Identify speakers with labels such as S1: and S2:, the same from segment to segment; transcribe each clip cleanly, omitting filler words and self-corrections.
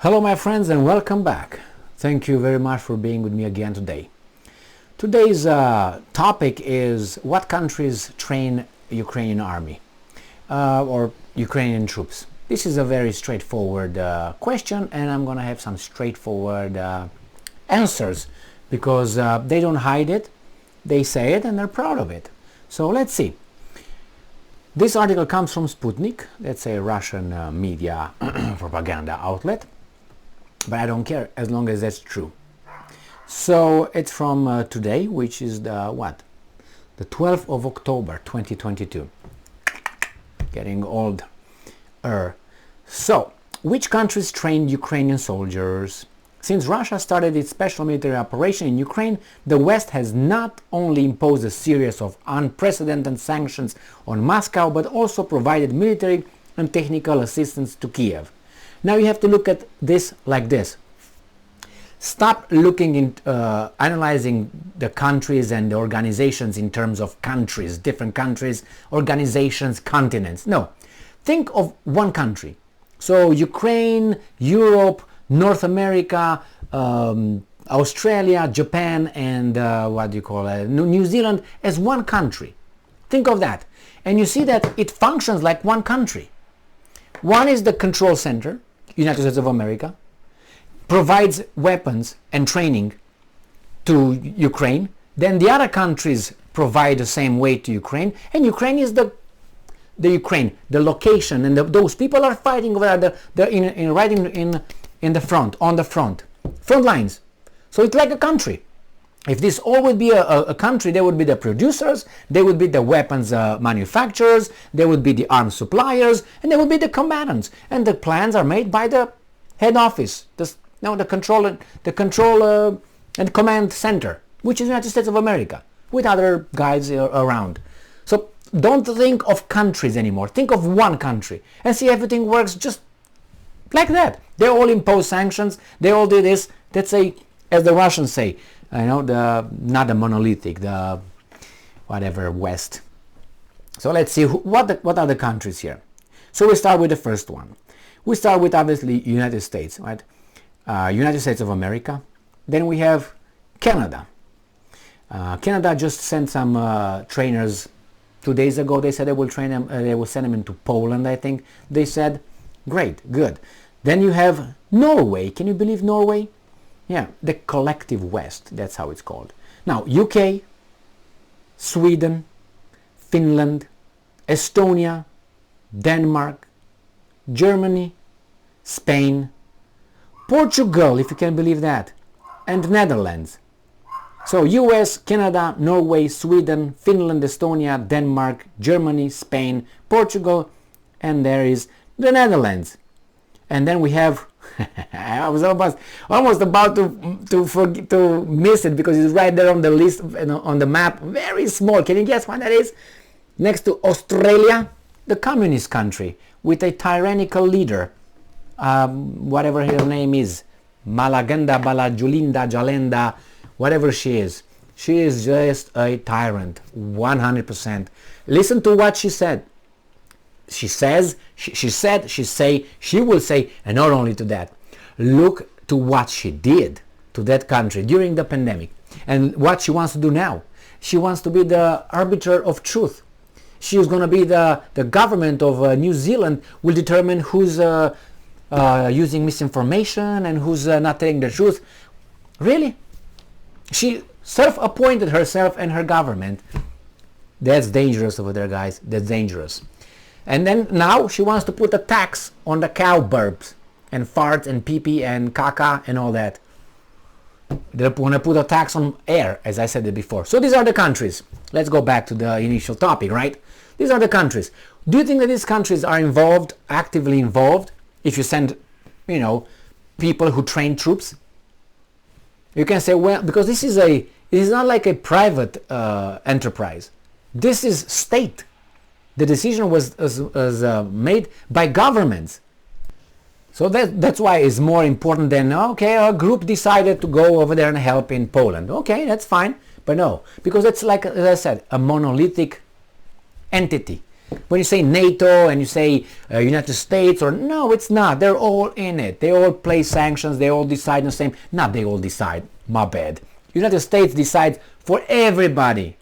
S1: Hello my friends and welcome back. Thank you very much for being with me again today. Today's topic is what countries train Ukrainian army or Ukrainian troops. This is a very straightforward question, and I'm gonna have some straightforward answers because they don't hide it, they say it and they're proud of it. So let's see. This article comes from Sputnik, that's a Russian media propaganda outlet. But I don't care as long as that's true. So it's from today, which is the 12th of October 2022. Getting old. So, which countries trained Ukrainian soldiers? Since Russia started its special military operation in Ukraine, the West has not only imposed a series of unprecedented sanctions on Moscow, but also provided military and technical assistance to Kiev. Now you have to look at this like this. Stop looking into analyzing the countries and the organizations in terms of countries, different countries, organizations, continents. No, think of one country. So Ukraine, Europe, North America, Australia, Japan, and New Zealand as one country. Think of that. And you see that it functions like one country. One is the control center, United States of America, provides weapons and training to Ukraine. Then the other countries provide the same way to Ukraine, and Ukraine is the Ukraine, the location, and those people are fighting over right in the front, on the front lines. So it's like a country. If this all would be a country, there would be the producers, there would be the weapons manufacturers, there would be the arms suppliers, and there would be the combatants. And the plans are made by the head office, the control and command center, which is the United States of America, with other guys around. So don't think of countries anymore. Think of one country and see everything works just like that. They all impose sanctions. They all do this. That's as the Russians say, not the monolithic, the whatever West. So let's see what are the countries here. So we start with the first one. We start with obviously United States, right? United States of America. Then we have Canada. Canada just sent some trainers 2 days ago. They said they will train them. They will send them into Poland, I think. They said, great, good. Then you have Norway. Can you believe Norway? Yeah, the collective West, that's how it's called. Now, UK, Sweden, Finland, Estonia, Denmark, Germany, Spain, Portugal, if you can believe that, and Netherlands. So US, Canada, Norway, Sweden, Finland, Estonia, Denmark, Germany, Spain, Portugal, and there is the Netherlands. And then we have I was almost about to miss it because it's right there on the list, on the map, very small. Can you guess what that is? Next to Australia, the communist country with a tyrannical leader, whatever her name is, Malaganda, Balajulinda, Jalenda, whatever she is. She is just a tyrant, 100%. Listen to what she said. She will say, and not only to that, look to what she did to that country during the pandemic and what she wants to do now. She wants to be the arbiter of truth. She is going to be the government of New Zealand will determine who's using misinformation and who's not telling the truth. Really? She self-appointed herself and her government. That's dangerous over there, guys. That's dangerous. And then now she wants to put a tax on the cow burps and farts and pee-pee and caca and all that. They want to put a tax on air, as I said it before. So these are the countries. Let's go back to the initial topic, right? These are the countries. Do you think that these countries are involved, actively involved, if you send, people who train troops? You can say, well, because this is not like a private enterprise. This is state. The decision was made by governments. So that's why it's more important than, okay, a group decided to go over there and help in Poland. Okay, that's fine. But no, because it's like, as I said, a monolithic entity. When you say NATO and you say United States, or no, it's not. They're all in it. They all play sanctions. They all decide the same. Not they all decide. My bad. United States decides for everybody.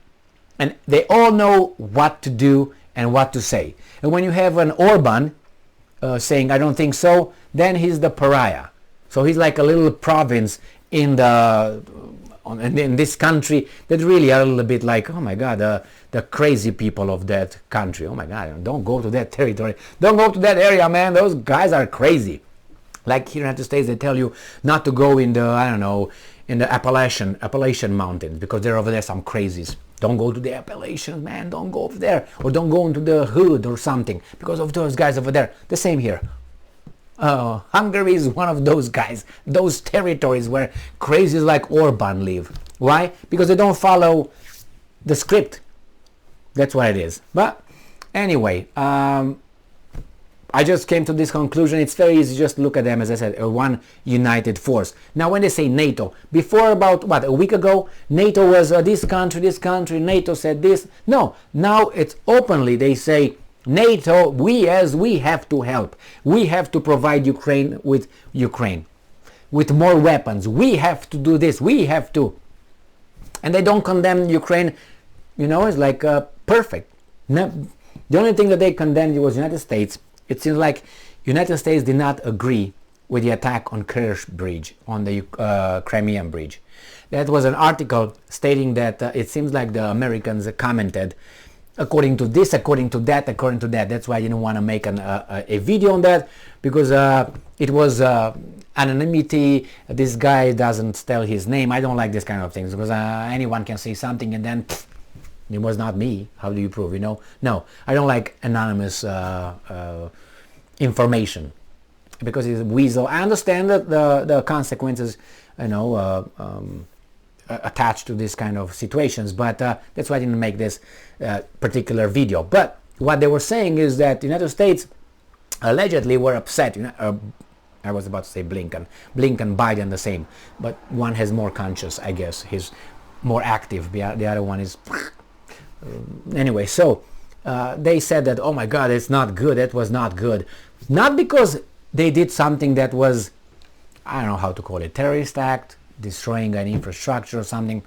S1: And they all know what to do and what to say. And when you have an Orban saying, I don't think so, then he's the pariah. So he's like a little province in this country that really are a little bit like, oh my God, the crazy people of that country. Oh my God, don't go to that territory. Don't go to that area, man. Those guys are crazy. Like here in the United States, they tell you not to go in the, I don't know, in the Appalachian Mountains because they're over there some crazies. Don't go to the Appalachians, man. Don't go over there. Or don't go into the hood or something because of those guys over there. The same here. Hungary is one of those guys, those territories where crazies like Orban live. Why? Because they don't follow the script. That's what it is. But anyway, I just came to this conclusion. It's very easy just to look at them, as I said, one united force. Now when they say NATO, before about, what, a week ago, NATO was this country, NATO said this. No, now it's openly, they say, NATO, we have to help. We have to provide Ukraine with more weapons. We have to do this. We have to. And they don't condemn Ukraine, it's like perfect. No, the only thing that they condemned was United States. It seems like United States did not agree with the attack on Kerch Bridge, on the Crimean Bridge. That was an article stating that it seems like the Americans commented according to this, according to that. That's why I didn't want to make a video on that, because it was anonymity. This guy doesn't tell his name. I don't like this kind of things, because anyone can say something and then it was not me. How do you prove, No, I don't like anonymous information, because it's a weasel. I understand that the consequences, attached to this kind of situations, but that's why I didn't make this particular video. But what they were saying is that the United States allegedly were upset. I was about to say Blinken, Biden, the same, but one has more conscience, I guess. He's more active. The other one is anyway. So they said that, oh my God, it's not good. That was not good. Not because they did something that was, I don't know how to call it, terrorist act, destroying an infrastructure or something,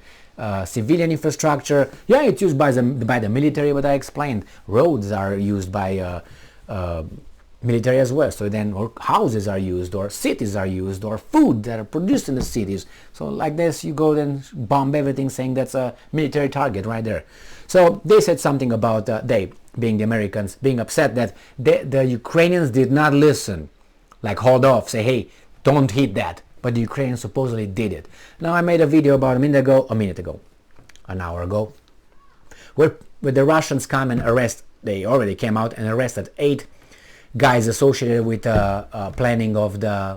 S1: civilian infrastructure. Yeah, it's used by the military, but I explained roads are used by military as well. So then, or houses are used, or cities are used, or food that are produced in the cities. So like this, you go then bomb everything, saying that's a military target right there. So they said something about they, being the Americans, being upset that the Ukrainians did not listen, like hold off, say, hey, don't hit that. But the Ukrainians supposedly did it. Now I made a video about an hour ago, where the Russians come and arrest, they already came out and arrested 8 guys associated with planning of the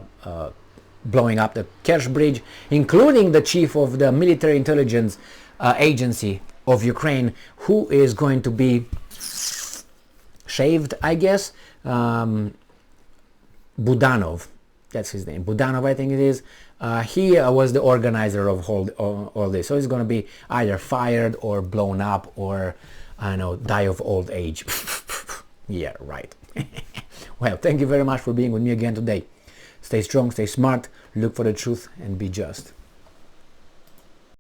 S1: blowing up the Kerch Bridge, including the chief of the military intelligence agency of Ukraine, who is going to be shaved, I guess. Budanov. That's his name, Budanov, I think it is. He was the organizer of all this. So he's going to be either fired or blown up, or, I don't know, die of old age. Yeah, right. Well, thank you very much for being with me again today. Stay strong, stay smart, look for the truth, and be just.